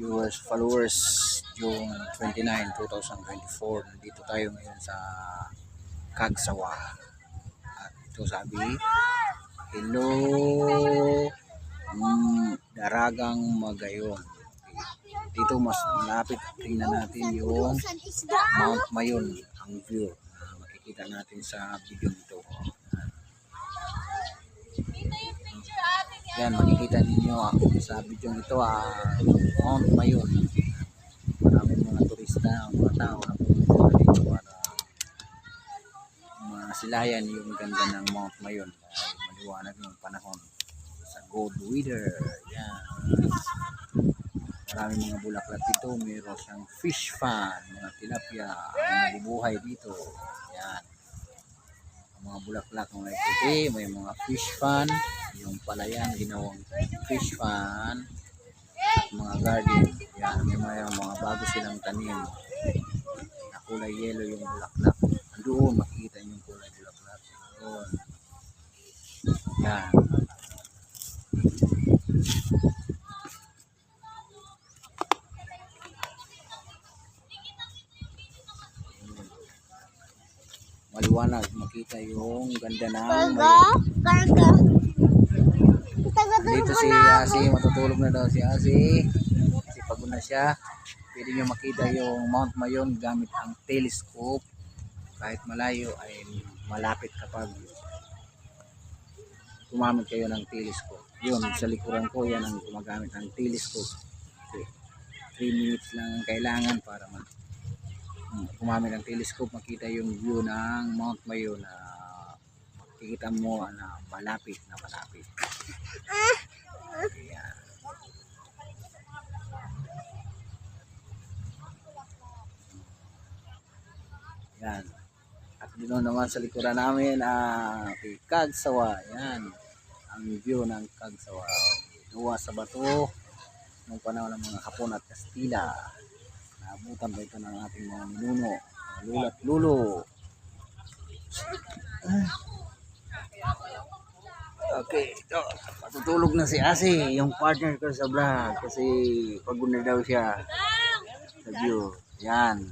viewers, followers, June 29, 2024. Nandito tayo ngayon sa Cagsawa. At ito sabi, hello, Daragang Magayon. Dito mas malapit, tingnan natin yung Mount Mayon, ang view. Makikita natin sa video ito. Yan, makikita ninyo sa video ito Mount Mayon. Maraming mga turista, mga tao na pumunta dito para masilayan yung ganda ng Mount Mayon dahil maliwanag yung panahon sa good weather. Yan. Maraming mga bulaklak dito, mayroon siyang fish fan, mga tilapia ang nabubuhay dito. Yan. Mga bulaklak ng may puti, may mga fish fan, yung palayan ginawang fish fan, at mga garden. Yan, may mga bago silang tanim na kulay yellow yung bulaklak. Doon makikita yung kulay bulaklak. Doon. Yan. Maliwanag, makita yung ganda ng dito si Asi, matutulog na daw si Asi kasi pagod na siya. Pwede nyo makita yung Mount Mayon gamit ang telescope. Kahit malayo ay malapit kapag gumamit kayo ng telescope. Yun, sa likuran ko yan ang gumagamit ng telescope. 3 minutes lang ang kailangan para gumamit ng telescope, makita yung view ng Mount Mayon na makikita mo na malapit na malapit. Ayan. Yan. At dito naman sa likuran namin Cagsawa. Yan. Ang view ng Cagsawa. Gawa sa bato noong panahon ng mga Hapon at Kastila. Naabutan ba ito ng ating mga ninuno, mga lula't lulo. Okay, ito. Matutulog na si Asi, yung partner ko sa vlog. Kasi pagod na daw siya sa view. Yan.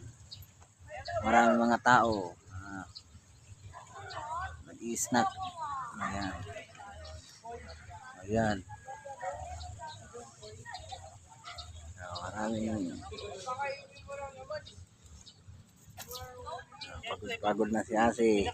Maraming mga tao. Nag-i-snack. Ayan. Ayan. Maraming pagod na si Asi.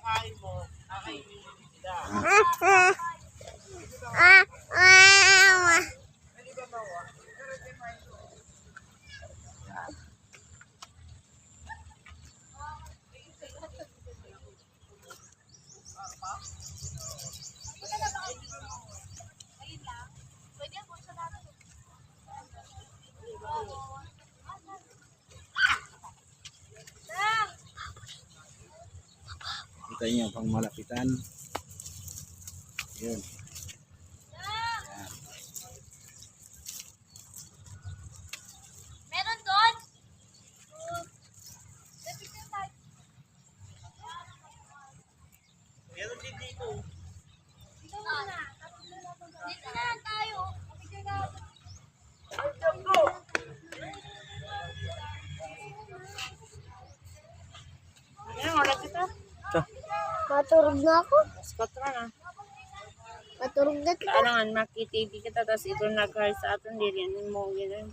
Kita niyo pang malapitan. Yun. Yan. Meron doon? Meron din dito. Dito na. Dito na lang tayo. Ayan, wala kita. Maturog na ako. Scott ka na. Maturog na kita. Kailangan makitv kita, tapos ito nag-hire sa atin, din mo gano'n.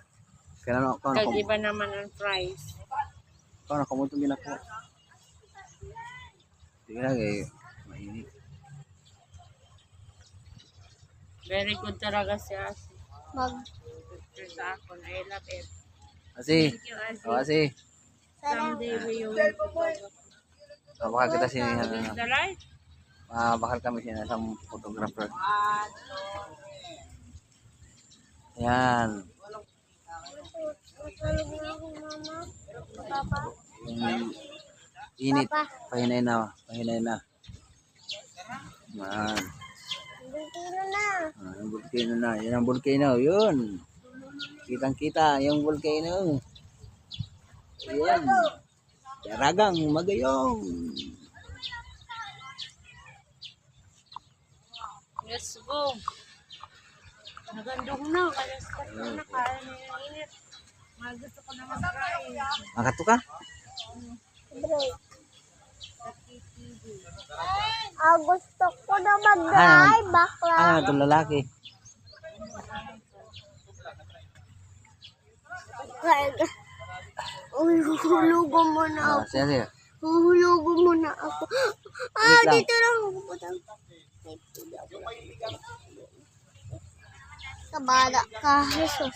Kailan ako Kaya iba naman ang price. na kumutong ginako. Sige lang mainit. Very good talaga si Asi. Mag. Picture sa akin. I love it. Asi. Thank you, Asi. Asi. Someday we will Bakal kita sini. with the light. Bakal kami sini sa photographer. Yan. Matulog na ako, mama. Papa. Yung init. Pahinay na. Pahinay na. Yan. Bulkino na. Yung volcano na. Yan ang volcano. Yun. Kitang kita yung volcano. Yan. Daragang Magayong. Let's go. Nagandong na. Kalas ka na. Kaya na yung init. Gusto ko na mag-drive. Makato ka? Break. Gusto ko na mag-drive, bakla. Ano itong lalaki? Uy, hulugo mo na ako. Sige, sige. Hulugo mo na ako. Wait lang. Dito lang ako putang. Kabala ka, Jesus.